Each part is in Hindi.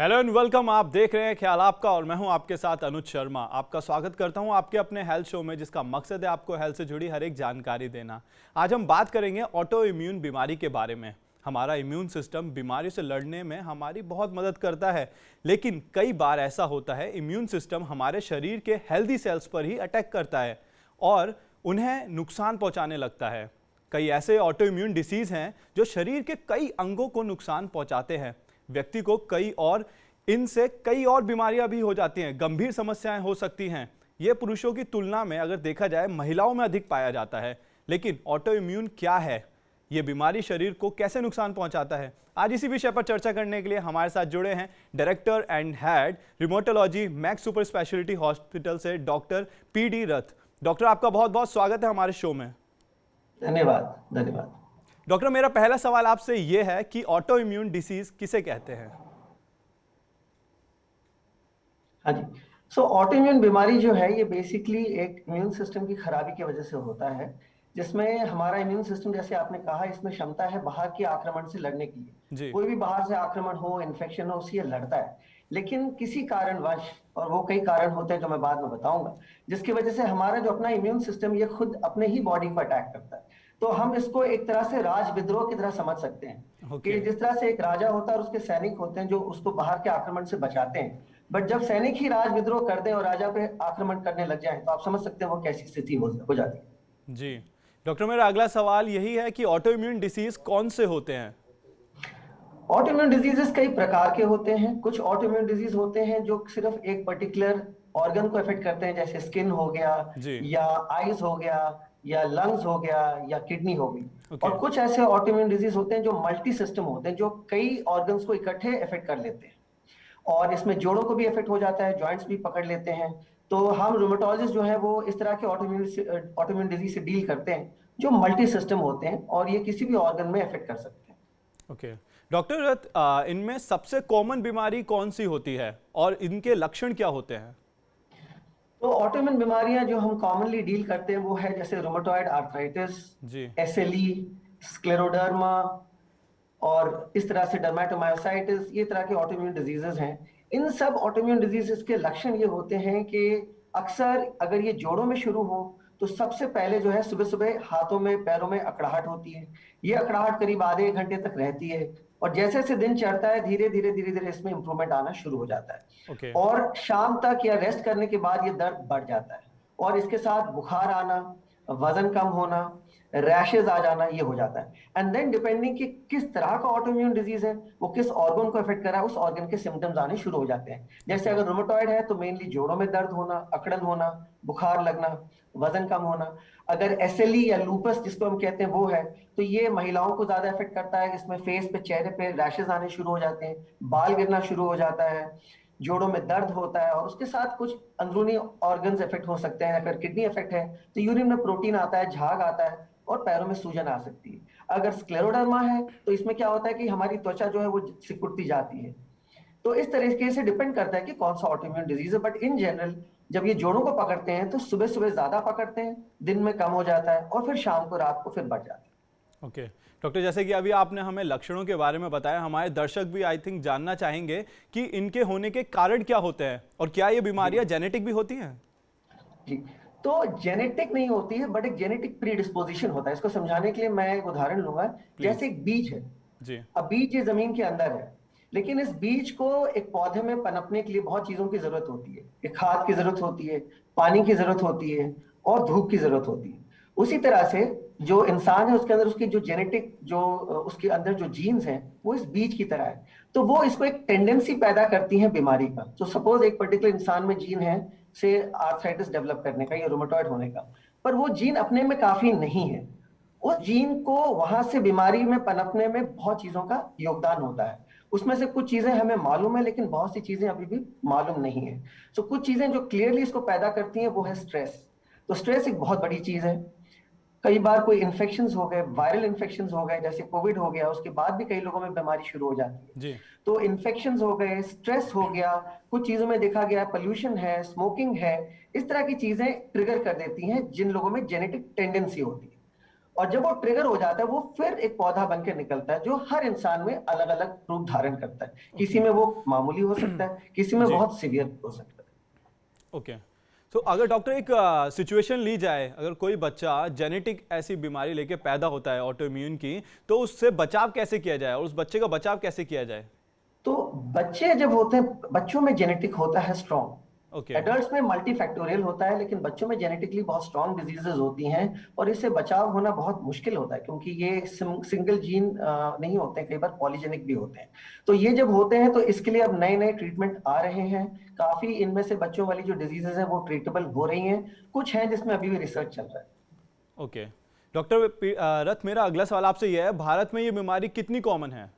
Hello and welcome. आप देख रहे हैं ख्याल आपका और मैं हूं आपके साथ अनुज शर्मा। आपका स्वागत करता हूं आपके अपने हेल्थ शो में, जिसका मकसद है आपको हेल्थ से जुड़ी हर एक जानकारी देना। आज हम बात करेंगे ऑटो इम्यून बीमारी के बारे में। हमारा इम्यून सिस्टम बीमारी से लड़ने में हमारी बहुत मदद करता है, लेकिन कई बार ऐसा होता है इम्यून सिस्टम हमारे शरीर के हेल्दी सेल्स पर ही अटैक करता है और उन्हें नुकसान पहुँचाने लगता है। कई ऐसे ऑटो इम्यून डिसीज़ हैं जो शरीर के कई अंगों को नुकसान पहुँचाते हैं। व्यक्ति को इनसे कई और बीमारियां भी हो जाती हैं, गंभीर समस्याएं हो सकती हैं। ये पुरुषों की तुलना में अगर देखा जाए महिलाओं में अधिक पाया जाता है। लेकिन ऑटो इम्यून क्या है, ये बीमारी शरीर को कैसे नुकसान पहुंचाता है, आज इसी विषय पर चर्चा करने के लिए हमारे साथ जुड़े हैं director and head rheumatology Max super speciality hospital से डॉक्टर PD रथ। डॉक्टर, आपका बहुत बहुत स्वागत है हमारे शो में। धन्यवाद धन्यवाद। डॉक्टर, मेरा पहला सवाल आपसे ये है कि ऑटो इम्यून डिसीज किसे कहते हैं? हाँ जी, सो ऑटो इम्यून बीमारी जो है ये बेसिकली एक इम्यून सिस्टम की खराबी की वजह से होता है, जिसमें हमारा इम्यून सिस्टम, जैसे आपने कहा, इसमें क्षमता है बाहर के आक्रमण से लड़ने की जी। कोई भी बाहर से आक्रमण हो, इन्फेक्शन हो, उससे ये लड़ता है। लेकिन किसी कारणवश, और वो कई कारण होते हैं जो मैं बाद में बताऊंगा, जिसकी वजह से हमारा जो अपना इम्यून सिस्टम ये खुद अपने ही बॉडी पर अटैक करता है। तो हम इसको एक तरह से राज विद्रोह की तरह समझ सकते हैं कि जिस तरह से एक राजा होता है और उसके सैनिक होते हैं जो उसको बाहर के आक्रमण से बचाते हैं, बट जब सैनिक ही राज विद्रोह कर दें और राजा पे आक्रमण करने लग जाए तो आप समझ सकते हैं वो कैसी स्थिति हो जाती है। जी डॉक्टर, मेरा अगला सवाल यही है कि ऑटो इम्यून डिसीज कौन से होते हैं? ऑटो इम्यून डिजीजेस कई प्रकार के होते हैं। कुछ ऑटो इम्यून डिजीज होते हैं जो सिर्फ एक पर्टिकुलर ऑर्गन को अफेक्ट करते हैं, जैसे स्किन हो गया या आईज हो गया या लंग्स हो गया या किडनी हो गई। और कुछ ऐसे ऑटो इम्यून डिजीज होते हैं जो मल्टी सिस्टम होते हैं, जो कई ऑर्गन्स को इकट्ठे अफेक्ट कर लेते हैं, और इसमें जोड़ों को भी इफेक्ट हो जाता है, जॉइंट्स भी पकड़ लेते हैं। तो हम रूमेटोलॉजिस्ट जो है वो इस तरह के ऑटो इम्यून डिजीज से डील करते हैं जो मल्टी सिस्टम होते हैं और ये किसी भी ऑर्गन में इफेक्ट कर सकते हैं। ओके डॉक्टर रथ, इनमें सबसे कॉमन बीमारी कौन सी होती है और इनके लक्षण क्या होते हैं? तो ऑटो इम्यून बीमारियां जो हम कॉमनली डील करते हैं वो है जैसे रूमेटॉइड आर्थराइटिस, SLE, स्क्लेरोडर्मा और इस तरह से डर्मेटोमायोसाइटिस, ये तरह के ऑटो इम्यून डिजीजेस हैं। इन सब ऑटो इम्यून डिजीजेस के लक्षण ये होते हैं कि अक्सर अगर ये जोड़ों में शुरू हो तो सबसे पहले जो है सुबह सुबह हाथों में पैरों में अकड़ाहट होती है। ये अकड़ाहट करीब आधे एक घंटे तक रहती है और जैसे जैसे दिन चढ़ता है धीरे धीरे इसमें इंप्रूवमेंट आना शुरू हो जाता है। और शाम तक या रेस्ट करने के बाद ये दर्द बढ़ जाता है और इसके साथ बुखार आना, वजन कम होना, रैशेज आ जाना, ये हो जाता है। एंड देन डिपेंडिंग कि किस तरह का ऑटो इम्यून डिजीज है, वो किस ऑर्गन को अफेक्ट कर रहा है, उस ऑर्गन के सिम्टम्स आने शुरू हो जाते हैं। जैसे अगर रूमेटॉइड है तो मेनली जोड़ों में दर्द होना, अकड़न होना, बुखार लगना, वजन कम होना। अगर SLE या लूपस जिसको हम कहते हैं वो है तो ये महिलाओं को ज्यादा इफेक्ट करता है। इसमें फेस पे, चेहरे पे रैशेज आने शुरू हो जाते हैं, बाल गिरना शुरू हो जाता है, जोड़ों में दर्द होता है और उसके साथ कुछ अंदरूनी ऑर्गन्स इफेक्ट हो सकते हैं। अगर किडनी इफेक्ट है तो यूरिन में प्रोटीन आता है, झाग आता है और पैरों में सूजन आ सकती है। अगर स्क्लेरोडर्मा है तो इसमें क्या होता है कि हमारी त्वचा जो है वो सिकुड़ती जाती है। तो इस तरीके से डिपेंड करता है कि कौन सा ऑटो इम्यून डिजीज है, बट इन जनरल जब ये जोड़ों को पकड़ते हैं तो सुबह सुबह ज्यादा पकड़ते हैं, दिन में कम हो जाता है और फिर शाम को, रात को फिर बढ़ जाता है। ओके डॉक्टर, जैसे कि अभी आपने हमें लक्षणों के बारे में बताया, हमारे दर्शक भी आई थिंक जानना चाहेंगे कि इनके होने के कारण क्या होते हैं और क्या ये बीमारियां जेनेटिक भी होती हैं? जी, तो जेनेटिक नहीं होती है बट एक जेनेटिक प्रीडिस्पोजिशन होता है। इसको समझाने के लिए मैं एक उदाहरण लूंगा। जैसे एक बीज है जी। अब बीज ये जमीन के अंदर है, लेकिन इस बीज को एक पौधे में पनपने के लिए बहुत चीजों की जरूरत होती है। एक खाद की जरूरत होती है, पानी की जरूरत होती है और धूप की जरूरत होती है। उसी तरह से जो इंसान है उसके अंदर उसकी जो जेनेटिक, जो उसके अंदर जो जीन्स हैं वो इस बीज की तरह है। तो वो इसको एक टेंडेंसी पैदा करती है बीमारी का। तो सपोज एक पर्टिकुलर इंसान में जीन है से आर्थराइटिस डेवलप करने का या रूमेटॉइड होने का, पर वो जीन अपने में काफी नहीं है। उस जीन को वहां से बीमारी में पनपने में बहुत चीजों का योगदान होता है। उसमें से कुछ चीजें हमें मालूम है लेकिन बहुत सी चीजें अभी भी मालूम नहीं है। तो कुछ चीजें जो क्लियरली इसको पैदा करती हैं वो है स्ट्रेस। तो स्ट्रेस एक बहुत बड़ी चीज है। कई बार कोई इन्फेक्शंस हो गए, वायरल इन्फेक्शंस हो गए, जैसे कोविड हो गया, उसके बाद भी कई लोगों में बीमारी शुरू हो जाती है जी। तो इन्फेक्शंस हो गए, स्ट्रेस हो गया, कुछ चीजों में देखा गया पोल्यूशन है, स्मोकिंग है, इस तरह की चीजें ट्रिगर कर देती हैं जिन लोगों में जेनेटिक टेंडेंसी होती है। और जब वो ट्रिगर हो जाता है वो फिर एक पौधा बन के निकलता है जो हर इंसान में अलग अलग रूप धारण करता है। किसी में वो मामूली हो सकता है, किसी में बहुत सीवियर हो सकता है। ओके, तो अगर डॉक्टर एक सिचुएशन ली जाए, अगर कोई बच्चा जेनेटिक ऐसी बीमारी लेके पैदा होता है ऑटो इम्यून की, तो उससे बचाव कैसे किया जाए और उस बच्चे का बचाव कैसे किया जाए? तो बच्चे जब होते हैं, बच्चों में जेनेटिक होता है स्ट्रॉन्ग, एडल्ट्स में मल्टीफैक्टोरियल होता है, लेकिन बच्चों में जेनेटिकली बहुत स्ट्रॉन्ग डिजीजेस होती हैं और इससे बचाव होना बहुत मुश्किल होता है क्योंकि ये सिंगल जीन नहीं होते, कई बार पॉलीजेनिक भी होते हैं। तो ये जब होते हैं तो इसके लिए अब नए नए ट्रीटमेंट आ रहे हैं, काफी इनमें से बच्चों वाली जो डिजीजेस हैं वो ट्रीटेबल हो रही हैं, कुछ हैं जिसमें अभी भी रिसर्च चल रहा है। ओके डॉक्टर रथ, मेरा अगला सवाल आपसे यह है, भारत में ये बीमारी कितनी कॉमन है?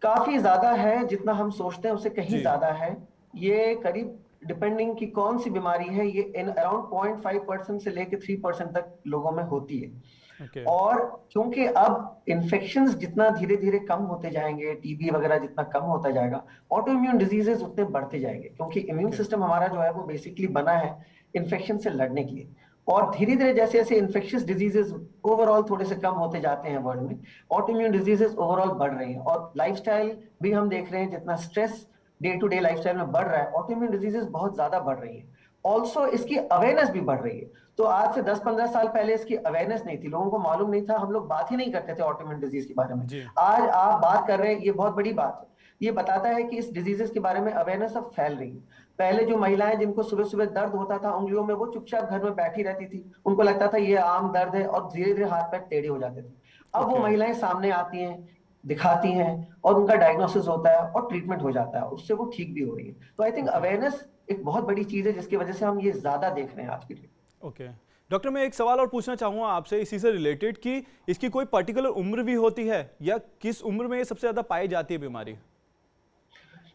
काफी ज्यादा है, जितना हम सोचते हैं उससे कहीं ज्यादा है। ये करीब, डिपेंडिंग की कौन सी बीमारी है, ये इन अराउंड 0.5% से लेके 3% तक लोगों में होती है। और क्योंकि अब इन्फेक्शंस जितना धीरे धीरे कम होते जाएंगे, टीबी वगैरह जितना कम होता जाएगा, ऑटो इम्यून डिजीजेस उतने बढ़ते जाएंगे क्योंकि इम्यून सिस्टम हमारा जो है वो बेसिकली बना है इन्फेक्शन से लड़ने के लिए। और धीरे धीरे जैसे जैसे इन्फेक्शियस डिजीजेस ओवरऑल थोड़े से कम होते जाते हैं वर्ल्ड में, ऑटो इम्यून डिजीजेस ओवरऑल बढ़ रही हैं। और लाइफस्टाइल भी हम देख रहे हैं, जितना stress day to day lifestyle में बढ़ रहा है, ऑटो इम्यून डिजीजेस बहुत ज्यादा बढ़ रही है। ऑल्सो इसकी अवेयरनेस भी बढ़ रही है। तो आज से 10-15 साल पहले इसकी अवेयरनेस नहीं थी, लोगों को मालूम नहीं था, हम लोग बात ही नहीं करते थे ऑटो इम्यून डिजीज के बारे में। आज आप बात कर रहे हैं, ये बहुत बड़ी बात है। ये बताता है कि इस डिजीजेस के बारे में अवेयरनेस अब फैल रही है। पहले जो महिलाएं जिनको सुबह सुबह दर्द होता था उंगलियों में, वो चुपचाप घर में बैठी रहती थी, उनको लगता था ये आम दर्द है और धीरे धीरे हाथ पैर टेढ़े हो जाते थे। अब वो महिलाएं सामने आती हैं, दिखाती हैं और उनका डायग्नोसिस होता है और ट्रीटमेंट हो जाता है, उससे वो ठीक भी हो रही है। तो आई थिंक अवेयरनेस एक बहुत बड़ी चीज है जिसकी वजह से हम ये ज्यादा देख रहे हैं आज की डेट। ओके डॉक्टर, मैं एक सवाल और पूछना चाहूंगा आपसे इसी से रिलेटेड कि इसकी कोई पर्टिकुलर उम्र भी होती है या किस उम्र में ये सबसे ज्यादा पाई जाती है बीमारी?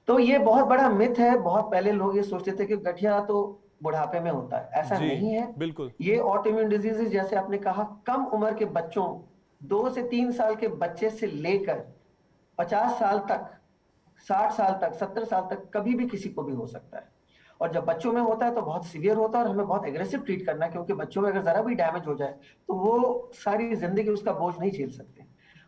तो ये बहुत बड़ा मिथ है। बहुत पहले लोग ये सोचते थे कि गठिया तो बुढ़ापे में होता है, ऐसा नहीं है। बिल्कुल, ये ऑटो इम्यून डिजीजेस जैसे आपने कहा, कम उम्र के बच्चों, 2 से 3 साल के बच्चे से लेकर 50 साल तक, 60 साल तक, 70 साल तक कभी भी किसी को भी हो सकता है। और जब बच्चों में होता है तो बहुत सीवियर होता है और हमें बहुत एग्रेसिव ट्रीट करना है क्योंकि बच्चों में अगर जरा भी डैमेज हो जाए तो वो सारी जिंदगी उसका बोझ नहीं झेल सकते।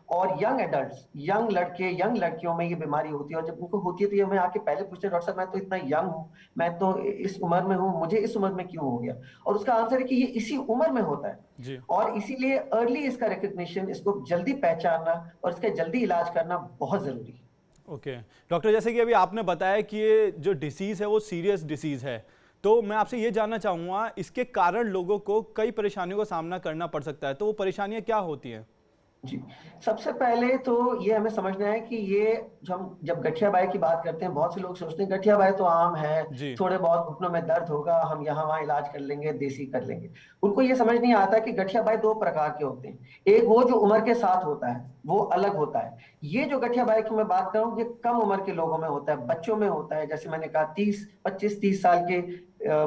और यंग एडल्ट्स, यंग लड़के, यंग लड़कियों में ये बीमारी होती है और जब उनको होती है तो ये हमें आके पहले पूछते हैं, डॉक्टर साहब मैं तो इतना यंग हूँ, मैं तो इस उम्र में हूँ, मुझे इस उम्र में क्यों हो गया? और उसका आंसर है कि ये इसी उम्र में होता है और इसीलिए अर्ली इसका रिकग्निशन, इसको जल्दी पहचानना और इसका जल्दी इलाज करना बहुत जरूरी है। ओके डॉक्टर, जैसे कि अभी आपने बताया कि ये जो डिसीज है वो सीरियस डिसीज है, तो मैं आपसे ये जानना चाहूँगा इसके कारण लोगों को कई परेशानियों का सामना करना पड़ सकता है, तो वो परेशानियां क्या होती हैं? जी, सबसे पहले तो ये हमें समझना है कि ये जब गठिया बाई की बात करते हैं, बहुत से लोग सोचते हैं गठिया बाई तो आम है, थोड़े बहुत घुटनों में दर्द होगा, हम यहाँ वहाँ इलाज कर लेंगे, देसी कर लेंगे। उनको ये समझ नहीं आता कि गठिया बाई 2 प्रकार के होते हैं। एक वो जो उम्र के साथ होता है, वो अलग होता है। ये जो गठिया बाई की मैं बात कर रहा हूँ, ये कम उम्र के लोगों में होता है, बच्चों में होता है। जैसे मैंने कहा 25-30 साल के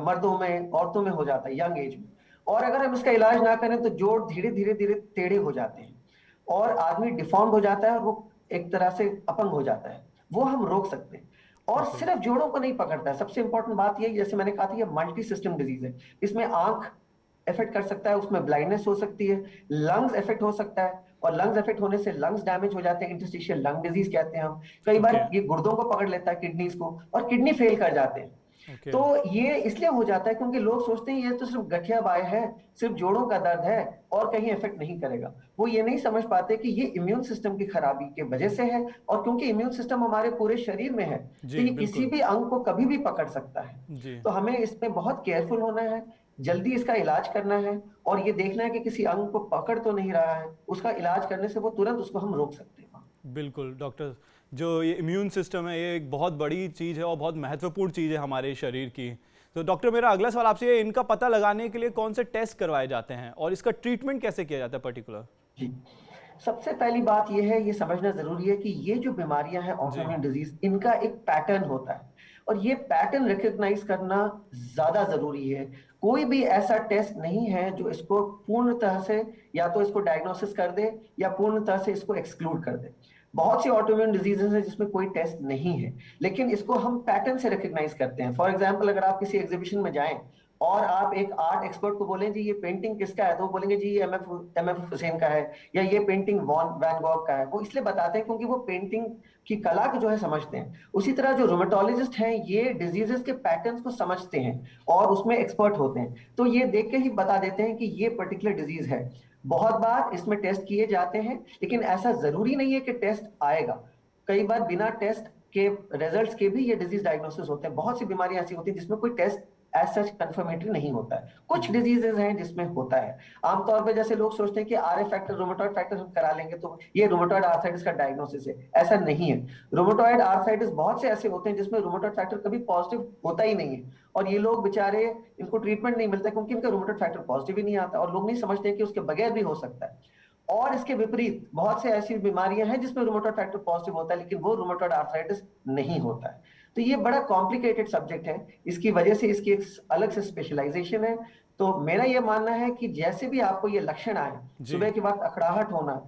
मर्दों में, औरतों में हो जाता है, यंग एज में। और अगर हम इसका इलाज ना करें तो जोड़ धीरे धीरे धीरे टेढ़े हो जाते हैं और आदमी डिफॉर्म्ड हो जाता है और वो एक तरह से अपंग हो जाता है। वो हम रोक सकते हैं। और सिर्फ जोड़ों को नहीं पकड़ता है, सबसे इंपॉर्टेंट बात ये, जैसे मैंने कहा था, ये मल्टी सिस्टम डिजीज है। इसमें आंख इफेक्ट कर सकता है, उसमें ब्लाइंडनेस हो सकती है, लंग्स इफेक्ट हो सकता है और लंग्स इफेक्ट होने से लंग्स डैमेज हो जाते हैं, इंटरस्टिशियल लंग डिजीज कहते हैं हम। कई बार ये गुर्दों को पकड़ लेता है, किडनीज को, और किडनी फेल कर जाते हैं। तो ये इसलिए हो जाता है क्योंकि लोग सोचते हैं ये तो सिर्फ गठिया बाई है, सिर्फ जोड़ों का दर्द है और कहीं इफेक्ट नहीं करेगा। वो ये नहीं समझ पाते कि ये इम्यून सिस्टम की खराबी के वजह से है और क्योंकि इम्यून सिस्टम हमारे पूरे शरीर में है तो ये किसी भी अंग को कभी भी पकड़ सकता है। तो हमें इसमें बहुत केयरफुल होना है, जल्दी इसका इलाज करना है और ये देखना है कि किसी अंग को पकड़ तो नहीं रहा है। उसका इलाज करने से वो तुरंत उसको हम रोक सकते हैं। बिल्कुल डॉक्टर, जो ये इम्यून सिस्टम है ये एक बहुत बड़ी चीज़ है और बहुत महत्वपूर्ण चीज़ है हमारे शरीर की। तो डॉक्टर, मेरा अगला सवाल आपसे, इनका पता लगाने के लिए कौन से टेस्ट करवाए जाते हैं और इसका ट्रीटमेंट कैसे किया जाता है पर्टिकुलर? जी, सबसे पहली बात यह है, ये समझना जरूरी है कि ये जो बीमारियां हैं ऑटोइम्यून डिजीज, इनका एक पैटर्न होता है और ये पैटर्न रिकॉग्नाइज करना ज्यादा जरूरी है। कोई भी ऐसा टेस्ट नहीं है जो इसको पूर्णतः से या तो इसको डायग्नोसिस कर दे या पूर्णतः से इसको एक्सक्लूड कर दे। बहुत सी ऑटोइम्यून डिजीजेस हैं जिसमें कोई टेस्ट नहीं है, लेकिन इसको हम पैटर्न से रिकॉग्नाइज करते हैं। फॉर एग्जांपल, अगर आप किसी एग्जीबिशन में जाएं और आप एक आर्ट एक्सपर्ट को बोलें जी ये पेंटिंग किसका है, तो वो बोलेंगे जी ये एम एफ हुसैन का है, या ये पेंटिंग वैन गॉग का है। वो इसलिए बताते हैं क्योंकि वो पेंटिंग की कला को जो है समझते हैं। उसी तरह जो रोमेटोलॉजिस्ट हैं ये डिजीजेस के पैटर्न्स को समझते हैं और उसमें एक्सपर्ट होते हैं, तो ये देख के ही बता देते हैं कि ये पर्टिकुलर डिजीज है। बहुत बार इसमें टेस्ट किए जाते हैं, लेकिन ऐसा जरूरी नहीं है कि टेस्ट आएगा। कई बार बिना टेस्ट के रिजल्ट्स के भी ये डिजीज डायग्नोसिस होते हैं। बहुत सी बीमारियां ऐसी होती हैं जिसमें कोई टेस्ट एज सच कंफर्मेटरी नहीं होता है। कुछ डिजीजेस हैं जिसमें होता है। आमतौर पे जैसे लोग सोचते हैं कि आरए फैक्टर, रोमेटॉइड फैक्टर हम करा लेंगे तो ये रोमेटॉइड आर्थराइटिस का डायग्नोसिस है, ऐसा नहीं है। रोमेटॉइड आर्थराइटिस बहुत से ऐसे होते हैं जिसमें रोमेटॉइड फैक्टर कभी पॉजिटिव होता ही नहीं है, और ये लोग बेचारे, इनको ट्रीटमेंट नहीं मिलता क्योंकि इनका रोमेटॉइड फैक्टर पॉजिटिव ही नहीं आता, और लोग नहीं समझते कि उसके बगैर भी हो सकता है। और इसके विपरीत बहुत से ऐसी बीमारियां हैं जिसमें रूमेटॉइड फैक्टर पॉजिटिव होता है, लेकिन वो रूमेटॉइड आर्थराइटिस नहीं होता है। तो ये बड़ा कॉम्प्लिकेटेड सब्जेक्ट है, इसकी वजह से इसकी एक अलग से स्पेशलाइजेशन है। तो मेरा ये मानना है कि जैसे भी आपको ये लक्षण आए, सुबह के वक्त अकड़ाहट होना,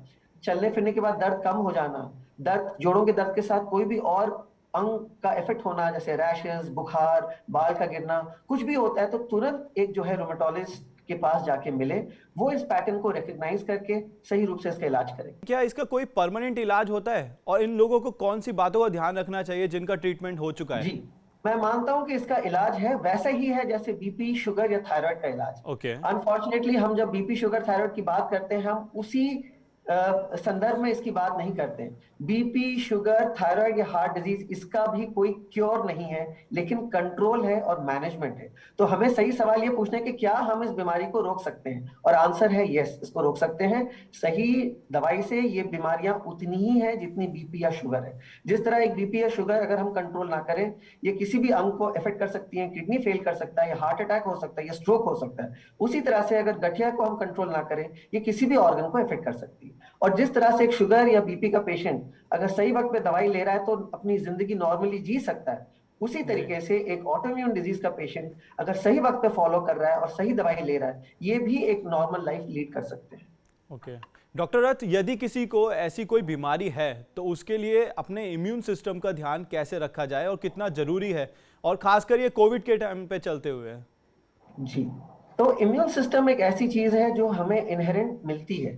चलने फिरने के बाद दर्द कम हो जाना, दर्द, जोड़ों के दर्द के साथ कोई भी और अंग का इफेक्ट होना, जैसे रैशेस, बुखार, बाल का गिरना, कुछ भी होता है, तो तुरंत एक जो है रूमेटोलॉजिस्ट के पास जाके मिले, वो इस पैटर्न को रिकॉग्नाइज करके सही रूप से इसका इलाज करें। क्या इसका कोई परमानेंट इलाज होता है, और इन लोगों को कौन सी बातों का ध्यान रखना चाहिए जिनका ट्रीटमेंट हो चुका है? जी, मैं मानता हूं कि इसका इलाज है वैसा ही है जैसे बीपी, शुगर या थायराइड का इलाज। अनफॉर्चुनेटली हम जब बीपी, शुगर, थायराइड की बात करते हैं, हम उसी संदर्भ में इसकी बात नहीं करते। बीपी, शुगर, थायराइड या हार्ट डिजीज, इसका भी कोई क्योर नहीं है, लेकिन कंट्रोल है और मैनेजमेंट है। तो हमें सही सवाल ये पूछना है कि क्या हम इस बीमारी को रोक सकते हैं, और आंसर है यस, इसको रोक सकते हैं। सही दवाई से ये बीमारियां उतनी ही है जितनी बीपी या शुगर है। जिस तरह एक बीपी या शुगर अगर हम कंट्रोल ना करें, ये किसी भी अंग को इफेक्ट कर सकती है, किडनी फेल कर सकता है, या हार्ट अटैक हो सकता है, या स्ट्रोक हो सकता है। उसी तरह से अगर गठिया को हम कंट्रोल ना करें, ये किसी भी ऑर्गन को इफेक्ट कर सकती है। और जिस तरह से एक शुगर या बीपी का पेशेंट अगर सही वक्त पे दवाई ले रहा है तो अपनी जिंदगी नॉर्मली जी सकता है, उसी तरीके से एक ऑटोइम्यून डिजीज का पेशेंट अगर सही वक्त पे फॉलो कर रहा है और सही दवाई ले रहा है, ये भी एक नॉर्मल लाइफ लीड कर सकते हैं। ओके डॉक्टर रथ, यदि किसी को ऐसी कोई बीमारी है तो उसके लिए अपने इम्यून सिस्टम का ध्यान कैसे रखा जाए और कितना जरूरी है, और खासकर ये कोविड के टाइम पे चलते हुए? जी, तो इम्यून सिस्टम एक ऐसी चीज है जो हमें इनहेरेंट मिलती है।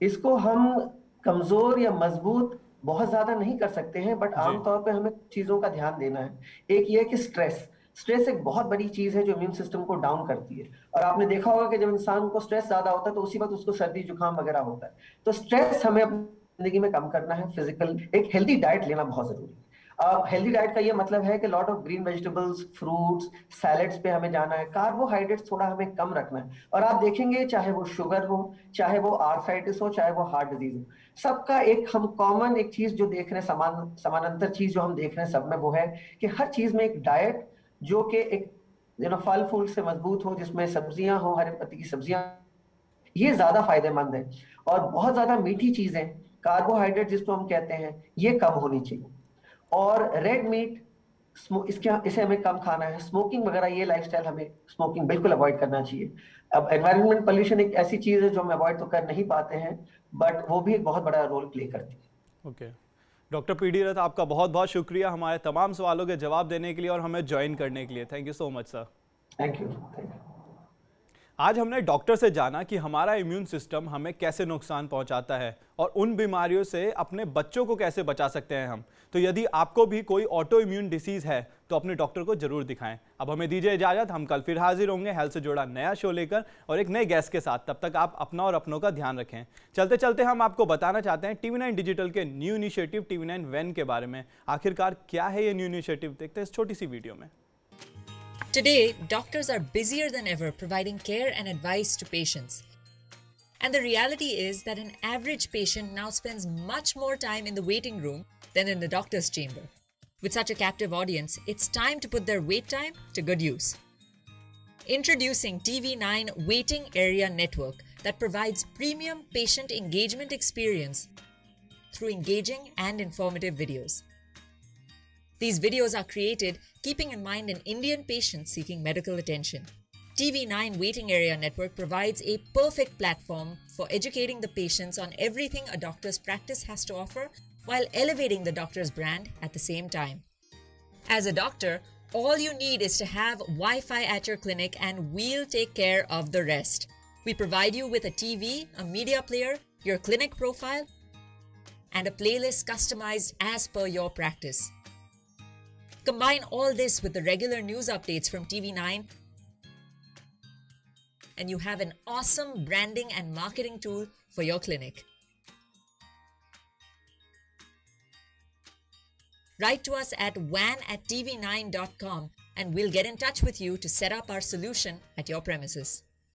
इसको हम कमजोर या मजबूत बहुत ज्यादा नहीं कर सकते हैं, बट आमतौर पे हमें चीजों का ध्यान देना है। एक ये कि स्ट्रेस एक बहुत बड़ी चीज है जो इम्यून सिस्टम को डाउन करती है। और आपने देखा होगा कि जब इंसान को स्ट्रेस ज्यादा होता है तो उसी वक्त उसको सर्दी जुकाम वगैरह होता है। तो स्ट्रेस हमें अपनी जिंदगी में कम करना है। फिजिकल एक हेल्दी डाइट लेना बहुत जरूरी है। हेल्दी डाइट का ये मतलब है कि lot of green vegetables, fruits, salads पे हमें जाना है। कार्बोहाइड्रेट्स थोड़ा हमें कम रखना है। और आप देखेंगे चाहे वो शुगर हो, चाहे वो आर्थराइटिस हो, चाहे वो हार्ट डिजीज हो, सबका एक हम कॉमन एक चीज जो देख रहे हैं, समानांतर चीज जो हम देख रहे हैं सब में, वो है कि हर चीज में एक डाइट जो कि एक फल फूल से मजबूत हो, जिसमें सब्जियां हो, हरे पत्ते की सब्जियां, ये ज्यादा फायदेमंद है। और बहुत ज्यादा मीठी चीजें, कार्बोहाइड्रेट जिसको हम कहते हैं, ये कम होनी चाहिए। और रेड मीट, इसे हमें कम खाना है। स्मोकिंग वगैरह, ये लाइफस्टाइल, हमें स्मोकिंग बिल्कुल अवॉइड करना चाहिए। अब एनवायरमेंट पोल्यूशन एक ऐसी चीज है जो हम अवॉइड तो कर नहीं पाते हैं, बट वो भी एक बहुत बड़ा रोल प्ले करती है। ओके डॉक्टर पीडी रथ, आपका बहुत बहुत शुक्रिया हमारे तमाम सवालों के जवाब देने के लिए और हमें ज्वाइन करने के लिए। Thank you so much sir. Thank you. आज हमने डॉक्टर से जाना कि हमारा इम्यून सिस्टम हमें कैसे नुकसान पहुंचाता है और उन बीमारियों से अपने बच्चों को कैसे बचा सकते हैं हम। तो यदि आपको भी कोई ऑटो इम्यून डिसीज है तो अपने डॉक्टर को जरूर दिखाएं। अब हमें दीजिए इजाजत, हम कल फिर हाजिर होंगे हेल्थ से जुड़ा नया शो लेकर और एक नए गेस्ट के साथ। तब तक आप अपना और अपनों का ध्यान रखें। चलते चलते हम आपको बताना चाहते हैं TV9 डिजिटल के न्यू इनिशिएटिव TV9 वैन के बारे में। आखिरकार क्या है ये न्यू इनिशिएटिव, देखते हैं इस छोटी सी वीडियो में। Today, doctors are busier than ever providing care and advice to patients. And the reality is that an average patient now spends much more time in the waiting room than in the doctor's chamber. With such a captive audience, it's time to put their wait time to good use. Introducing TV9 Waiting Area Network that provides premium patient engagement experience through engaging and informative videos. These videos are created keeping in mind an Indian patient seeking medical attention. TV9 Waiting Area Network provides a perfect platform for educating the patients on everything a doctor's practice has to offer while elevating the doctor's brand at the same time. As a doctor, All you need is to have Wi-Fi at your clinic and we'll take care of the rest. We provide you with a TV, a media player, your clinic profile, and a playlist customized as per your practice. Combine all this with the regular news updates from TV9 and you have an awesome branding and marketing tool for your clinic. Write to us at van@tv9.com and we'll get in touch with you to set up our solution at your premises.